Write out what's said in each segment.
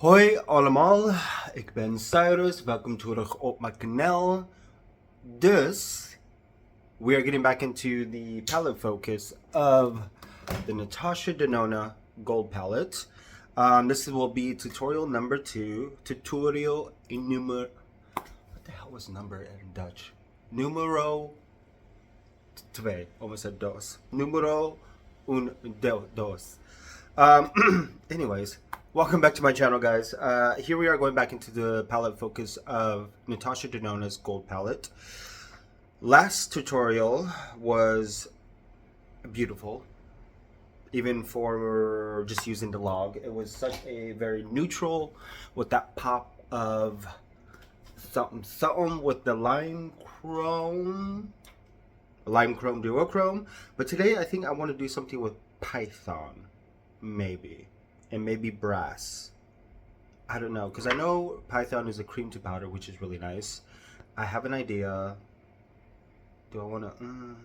Hoi allemaal, ik ben Cyrus. Welkom terug op mijn kanaal. Dus, we are getting back into the palette focus of the Natasha Denona Gold Palette. This will be tutorial number 2. Tutorial in numero... What the hell was number in Dutch? Numero 2. Almost said dos. Numero dos. Anyways, welcome back to my channel, guys. Here we are going back into the palette focus of Natasha Denona's Gold Palette. Last tutorial was beautiful, even for just using the log. It was such a very neutral with that pop of something with the lime chrome duochrome. But today I think I want to do something with python, maybe, and maybe brass. I don't know, because I know python is a cream to powder, which is really nice. I have an idea. Do I want to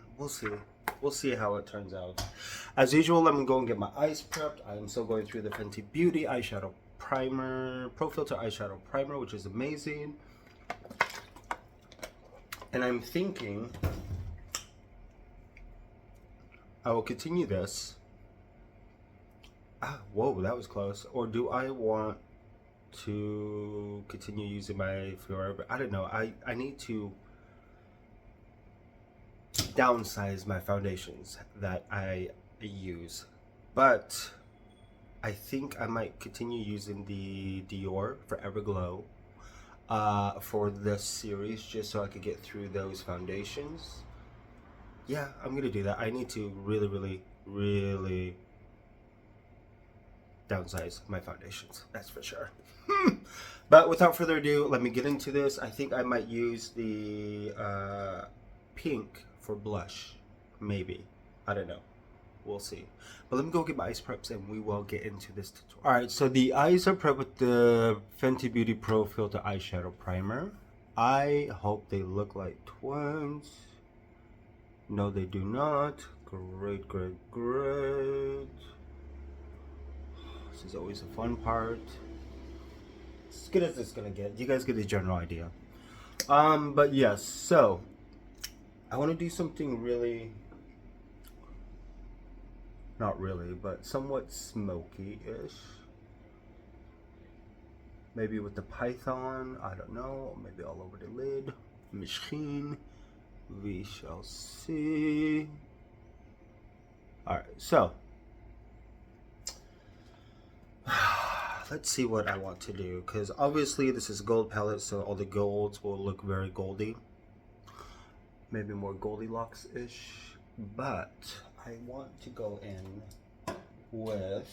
we'll see how it turns out. As usual, I'm gonna go and get my eyes prepped. I am still going through the Fenty Beauty eyeshadow primer, pro filter eyeshadow primer, which is amazing. And I'm thinking I will continue this. Whoa, that was close. Or do I want to continue using my Forever? I don't know. I need to downsize my foundations that I use. But I think I might continue using the Dior Forever Glow for this series, just so I could get through those foundations. Yeah, I'm gonna do that. I need to really downsize my foundations, that's for sure. But without further ado, let me get into this. I think I might use the pink for blush, maybe. I don't know, we'll see. But let me go get my eyes preps and we will get into this tutorial. Alright, so the eyes are prepped with the Fenty Beauty Pro Filter eyeshadow primer. I hope they look like twins. No, they do not. Great. This is always a fun part. As good as it's gonna get. You guys get a general idea. But yes, so I want to do something really, not really, but somewhat smoky-ish. Maybe with the python, I don't know. Maybe all over the lid. Machine. We shall see. Alright, so let's see what I want to do, because obviously this is gold palette, so all the golds will look very goldy, maybe more Goldilocks-ish, but I want to go in with,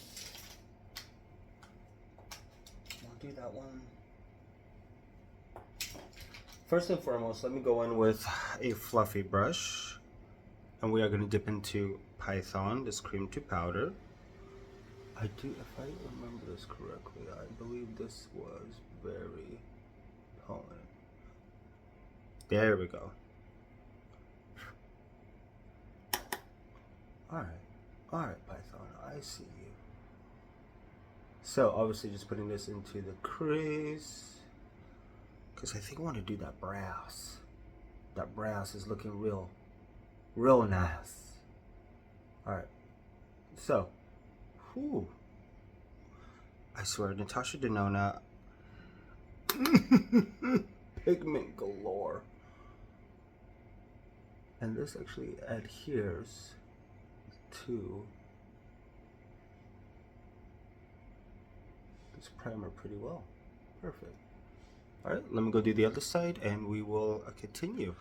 I'll do that one. First and foremost, let me go in with a fluffy brush, and we are going to dip into Python, this cream to powder. If I remember this correctly, I believe this was very pollen. There we go. Alright, Python, I see you. So, obviously just putting this into the crease, because I think I want to do that brass. That brass is looking real nice. Alright, so, whew. I swear, Natasha Denona, pigment galore. And this actually adheres to this primer pretty well. Perfect. Alright, let me go do the other side and we will continue.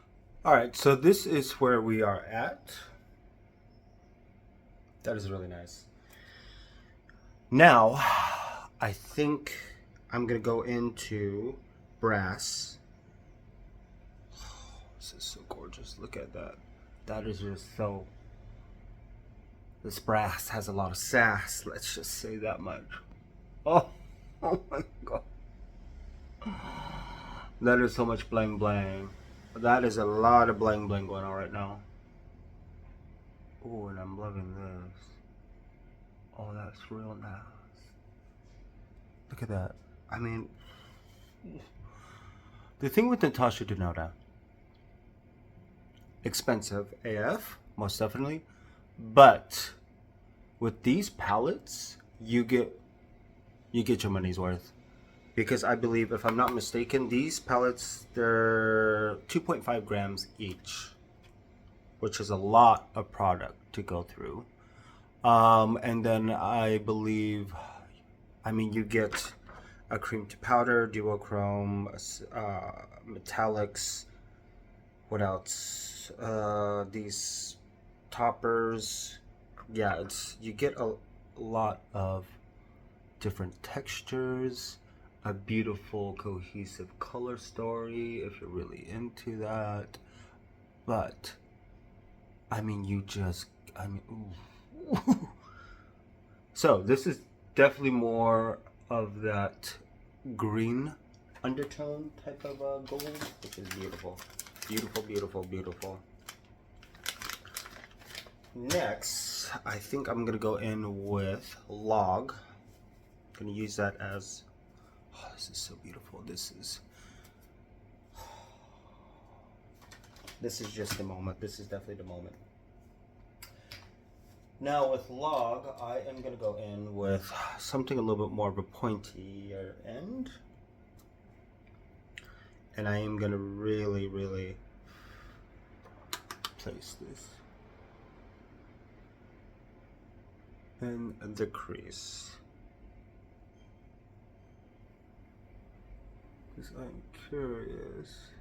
Alright, so this is where we are at. That is really nice. Now, I think I'm gonna go into brass. Oh, this is so gorgeous. Look at that. That is just so... This brass has a lot of sass. Let's just say that much. Oh my god. That is so much bling bling. That is a lot of bling bling going on right now. Oh, and I'm loving this. Oh, that's real nice. Look at that. I mean, the thing with Natasha Denona, expensive AF, most definitely, but with these palettes, you get your money's worth. Because I believe, if I'm not mistaken, these pellets, they're 2.5 grams each, which is a lot of product to go through. And then I believe, I mean, you get a cream to powder, duochrome, metallics. What else? These toppers. Yeah, you get a lot of different textures, a beautiful cohesive color story if you're really into that. But I mean, ooh. So this is definitely more of that green undertone type of gold, which is beautiful. Beautiful. Next, I think I'm gonna go in with Log. I'm gonna use that as, oh, this is so beautiful. This is just the moment. This is definitely the moment. Now with Log, I am gonna go in with something a little bit more of a pointier end. And I am gonna really place this in the crease. Because I'm curious.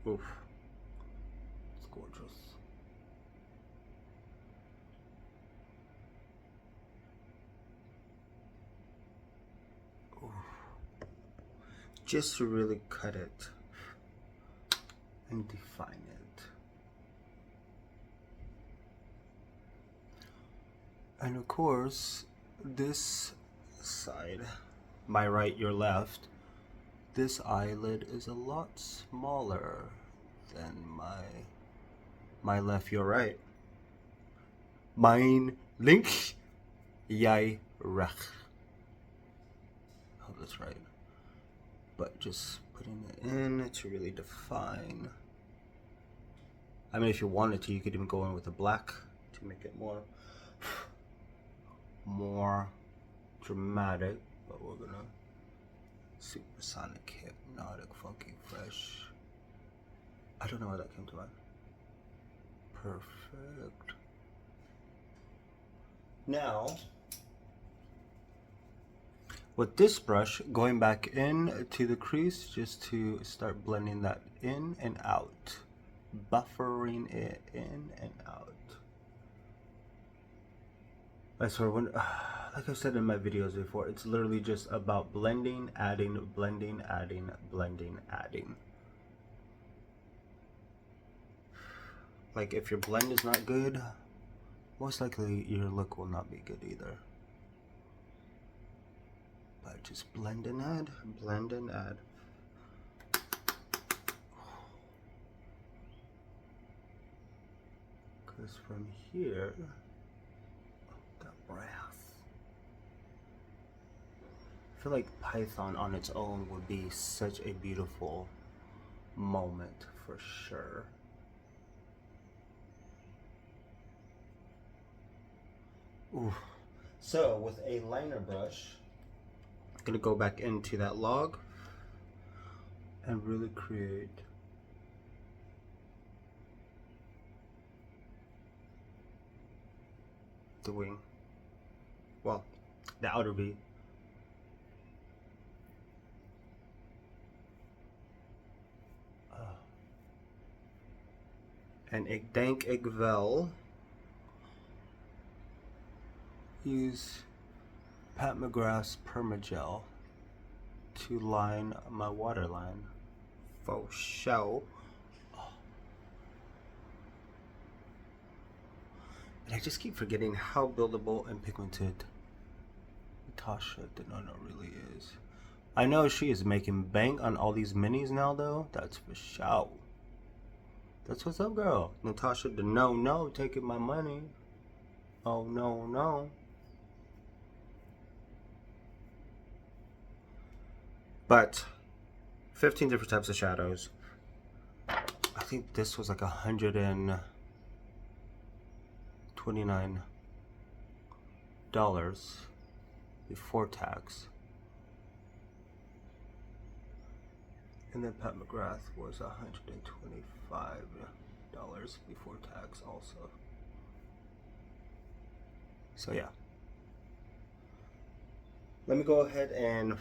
Oof. It's gorgeous. Oof. Just to really cut it and define it. And of course, this side, my right, your left, this eyelid is a lot smaller than my left, your right. Mijn links, jij rechts. I hope that's right. But just putting it in to really define. I mean, if you wanted to, you could even go in with a black to make it more dramatic. But we're gonna supersonic, hypnotic, funky, fresh. I don't know why that came to mind. Perfect. Now, with this brush, going back in to the crease just to start blending that in and out, buffering it in and out. I swear, like I said in my videos before, it's literally just about blending, adding, blending, adding, blending, adding. Like, if your blend is not good, most likely your look will not be good either. But just blend and add, blend and add. Because from here, that brass. I feel like Python on its own would be such a beautiful moment for sure. Ooh. So with a liner brush, I'm gonna go back into that log and really create the wing. Well, the outer V. En ik denk ik wel use Pat McGrath's Permagel to line my waterline. For show. And I just keep forgetting how buildable and pigmented Natasha Denona really is. I know she is making bank on all these minis now though. That's for sure. That's what's up, girl. Natasha Denona taking my money. Oh no. But 15 different types of shadows. I think this was like $129 before tax. And then Pat McGrath was $125 before tax also. So yeah. Let me go ahead and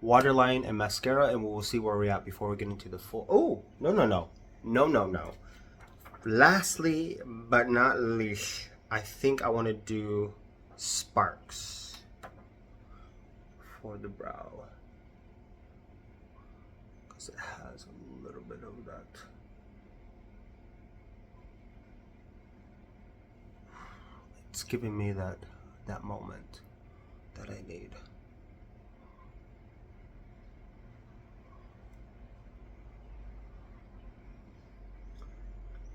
waterline and mascara, and we'll see where we're at before we get into the full. Oh, no. Lastly, but not least, I think I want to do sparks for the brow, because it has a little bit of that. It's giving me that moment that I need.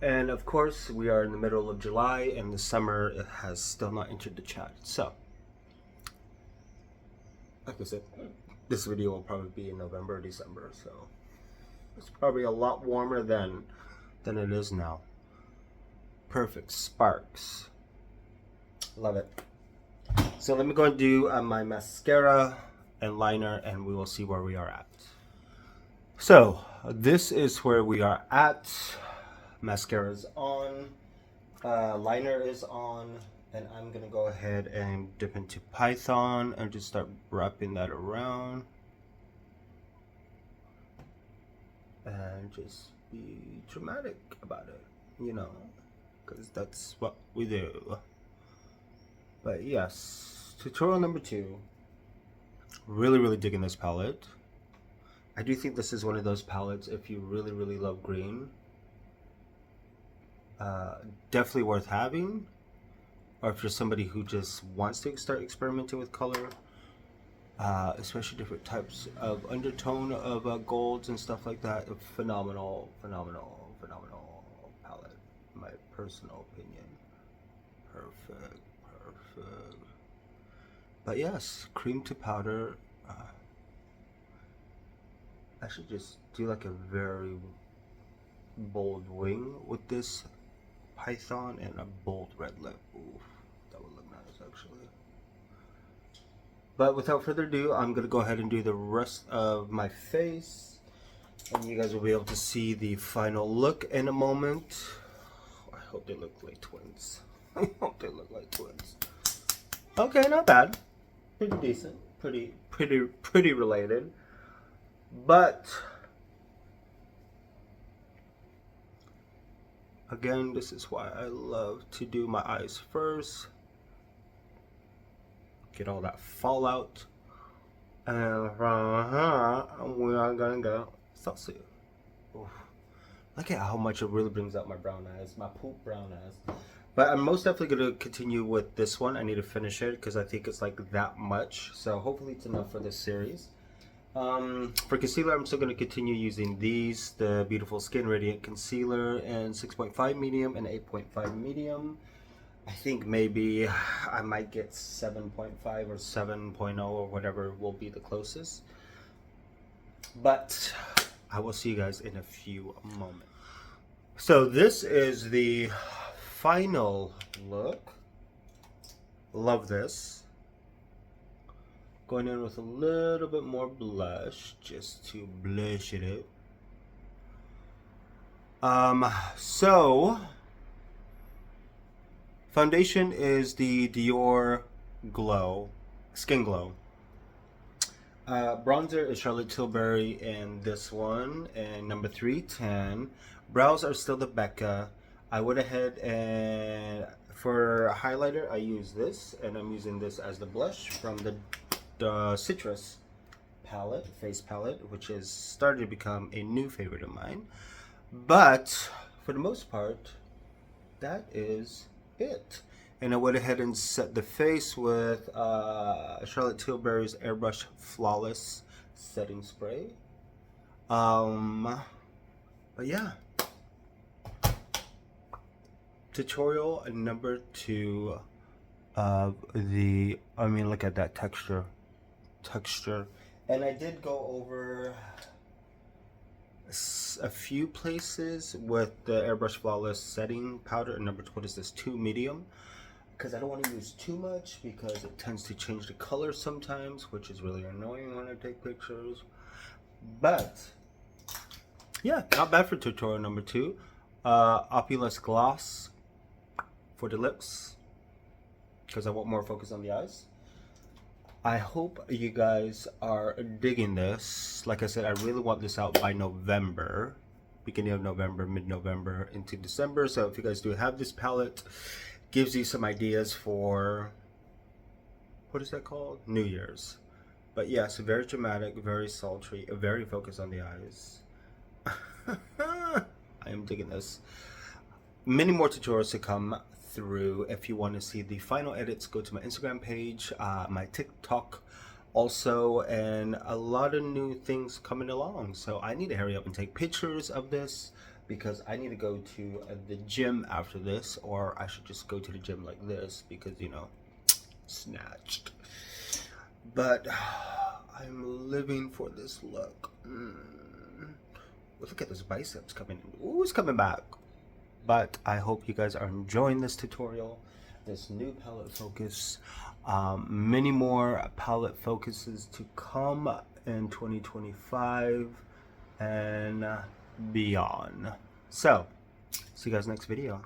And of course, we are in the middle of July, and the summer has still not entered the chat. So, like I said, this video will probably be in November or December. So, it's probably a lot warmer than it is now. Perfect. Sparks. Love it. So, let me go and do my mascara and liner, and we will see where we are at. So, this is where we are at. Mascara is on, liner is on, and I'm gonna go ahead and dip into Python and just start wrapping that around and just be dramatic about it, you know, because that's what we do. But yes, tutorial number 2. Really digging this palette. I do think this is one of those palettes, if you really love green, definitely worth having, or if you're somebody who just wants to start experimenting with color, especially different types of undertone of golds and stuff like that. A phenomenal palette, in my personal opinion. Perfect. But yes, cream to powder. I should just do like a very bold wing with this Python and a bold red lip. Ooh, that would look nice actually. But without further ado, I'm gonna go ahead and do the rest of my face, and you guys will be able to see the final look in a moment. I hope they look like twins. I hope they look like twins. Okay, not bad. Pretty decent. Pretty related. But again, this is why I love to do my eyes first. Get all that fallout. And from here, we are gonna go salsa. Look at how much it really brings out my brown eyes, my poop brown eyes. But I'm most definitely gonna continue with this one. I need to finish it because I think it's like that much. So hopefully it's enough for this series. For concealer, I'm still going to continue using these, the Beautiful Skin Radiant Concealer in 6.5 medium and 8.5 medium. I think maybe I might get 7.5 or 7.0 or whatever will be the closest. But I will see you guys in a few moments. So this is the final look. Love this. Going in with a little bit more blush, just to blush it up. So foundation is the Dior Skin Glow. Bronzer is Charlotte Tilbury in this one, and number 310. Brows are still the Becca. I went ahead and for highlighter I use this, and I'm using this as the blush from the Citrus palette, face palette, which has started to become a new favorite of mine. But for the most part, that is it. And I went ahead and set the face with Charlotte Tilbury's Airbrush Flawless Setting Spray. But yeah. Tutorial number 2 of the, look at that texture. texture. And I did go over a few places with the Airbrush Flawless setting powder. And number 20 is this 2 medium, because I don't want to use too much because it tends to change the color sometimes, which is really annoying when I take pictures. But yeah, not bad for tutorial number 2. Opulous gloss for the lips, because I want more focus on the eyes. I hope you guys are digging this. Like I said, I really want this out by November, beginning of November, mid-November into December. So if you guys do have this palette, gives you some ideas for, what is that called? New Year's. But yes, very dramatic, very sultry, very focused on the eyes. I am digging this. Many more tutorials to come through. If you want to see the final edits, go to my Instagram page, my TikTok also, and a lot of new things coming along. So I need to hurry up and take pictures of this because I need to go to the gym after this, or I should just go to the gym like this because, you know, snatched. But I'm living for this look. Look at those biceps coming. Ooh, it's coming back. But I hope you guys are enjoying this tutorial, this new palette focus. Many more palette focuses to come in 2025 and beyond. So, see you guys next video.